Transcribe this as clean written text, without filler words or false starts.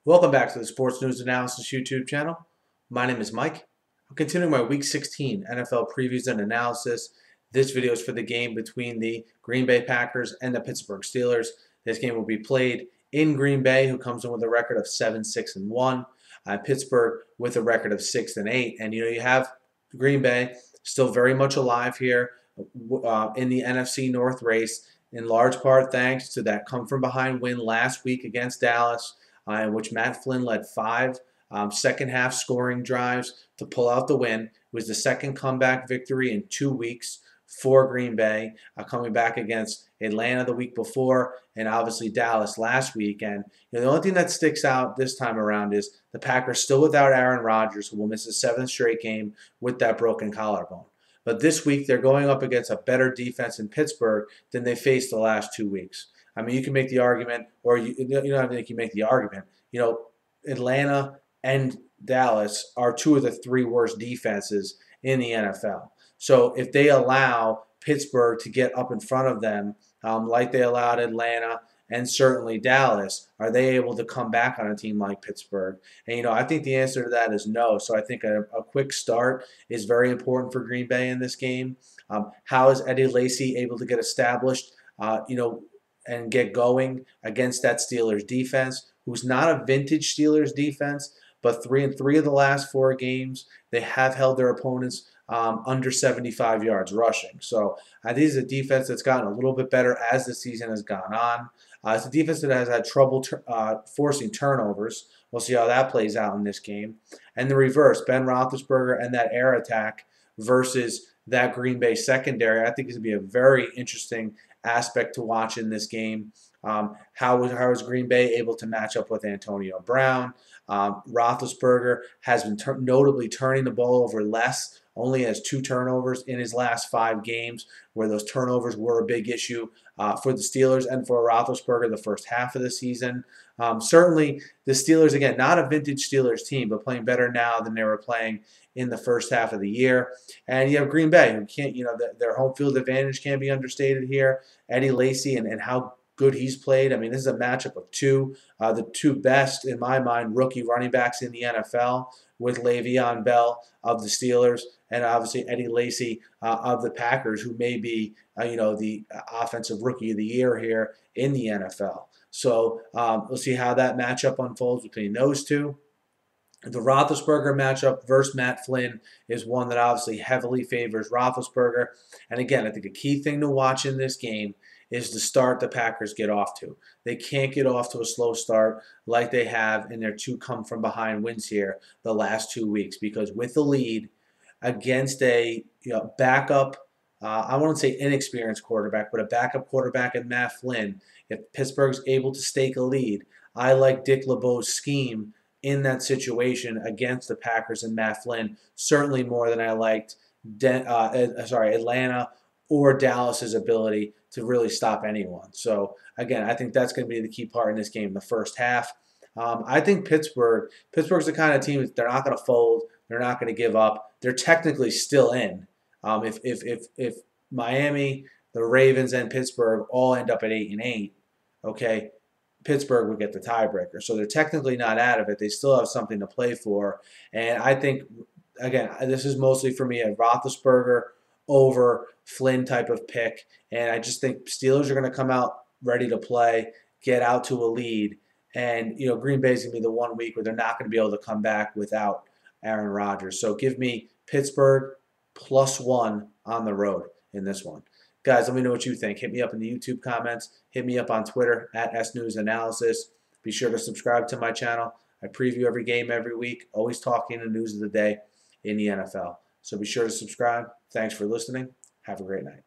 Welcome back to the Sports News Analysis YouTube channel. My name is Mike. I'm continuing my Week 16 NFL previews and analysis. This video is for the game between the Green Bay Packers and the Pittsburgh Steelers. This game will be played in Green Bay, who comes in with a record of 7-6-1. Pittsburgh with a record of 6-8. And you have Green Bay still very much alive here in the NFC North race, in large part thanks to that come-from-behind win last week against Dallas, in which Matt Flynn led five second-half scoring drives to pull out the win. It was the second comeback victory in 2 weeks for Green Bay, coming back against Atlanta the week before and obviously Dallas last week. And the only thing that sticks out this time around is the Packers still without Aaron Rodgers, who will miss his 7th straight game with that broken collarbone. But this week they're going up against a better defense in Pittsburgh than they faced the last 2 weeks. I mean, you can make the argument, or you don't think you make the argument. Atlanta and Dallas are 2 of the 3 worst defenses in the NFL. So if they allow Pittsburgh to get up in front of them, like they allowed Atlanta and certainly Dallas, are they able to come back on a team like Pittsburgh? And, I think the answer to that is no. So I think a quick start is very important for Green Bay in this game. How is Eddie Lacy able to get established, and get going against that Steelers defense, who's not a vintage Steelers defense, but 3 in 3 of the last 4 games, they have held their opponents under 75 yards rushing. So this is a defense that's gotten a little bit better as the season has gone on. It's a defense that has had trouble forcing turnovers. We'll see how that plays out in this game. And the reverse, Ben Roethlisberger and that air attack versus that Green Bay secondary, I think is going to be a very interesting aspect to watch in this game. How is Green Bay able to match up with Antonio Brown? Roethlisberger has been notably turning the ball over less, only has 2 turnovers in his last 5 games, where those turnovers were a big issue for the Steelers and for Roethlisberger the first half of the season. Certainly, the Steelers, again, not a vintage Steelers team, but playing better now than they were playing in the first half of the year. And you have Green Bay, who can't, their home field advantage can't be understated here. Eddie Lacy and how good he's played. I mean, this is a matchup of the 2 best, in my mind, rookie running backs in the NFL, with Le'Veon Bell of the Steelers and obviously Eddie Lacy of the Packers, who may be, the offensive rookie of the year here in the NFL. So we'll see how that matchup unfolds between those 2. The Roethlisberger matchup versus Matt Flynn is one that obviously heavily favors Roethlisberger. And again, I think a key thing to watch in this game is the start the Packers get off to. They can't get off to a slow start like they have in their 2 come-from-behind wins here the last 2 weeks, because with the lead against a backup, I won't say inexperienced quarterback, but a backup quarterback in Matt Flynn, if Pittsburgh's able to stake a lead, I like Dick LeBeau's scheme in that situation against the Packers and Matt Flynn, certainly more than I liked Atlanta or Dallas's ability to really stop anyone. So again, I think that's going to be the key part in this game, the first half. I think Pittsburgh's the kind of team that they're not going to fold, they're not going to give up. They're technically still in. If Miami, the Ravens, and Pittsburgh all end up at 8-8, okay, Pittsburgh would get the tiebreaker. So they're technically not out of it. They still have something to play for. And I think, again, this is mostly for me a Roethlisberger over Flynn type of pick. And I just think Steelers are going to come out ready to play, get out to a lead. And, Green Bay's going to be the 1 week where they're not going to be able to come back without Aaron Rodgers. So give me Pittsburgh +1 on the road in this one. Guys, let me know what you think. Hit me up in the YouTube comments. Hit me up on Twitter at SNewsAnalysis. Be sure to subscribe to my channel. I preview every game every week, always talking the news of the day in the NFL. So be sure to subscribe. Thanks for listening. Have a great night.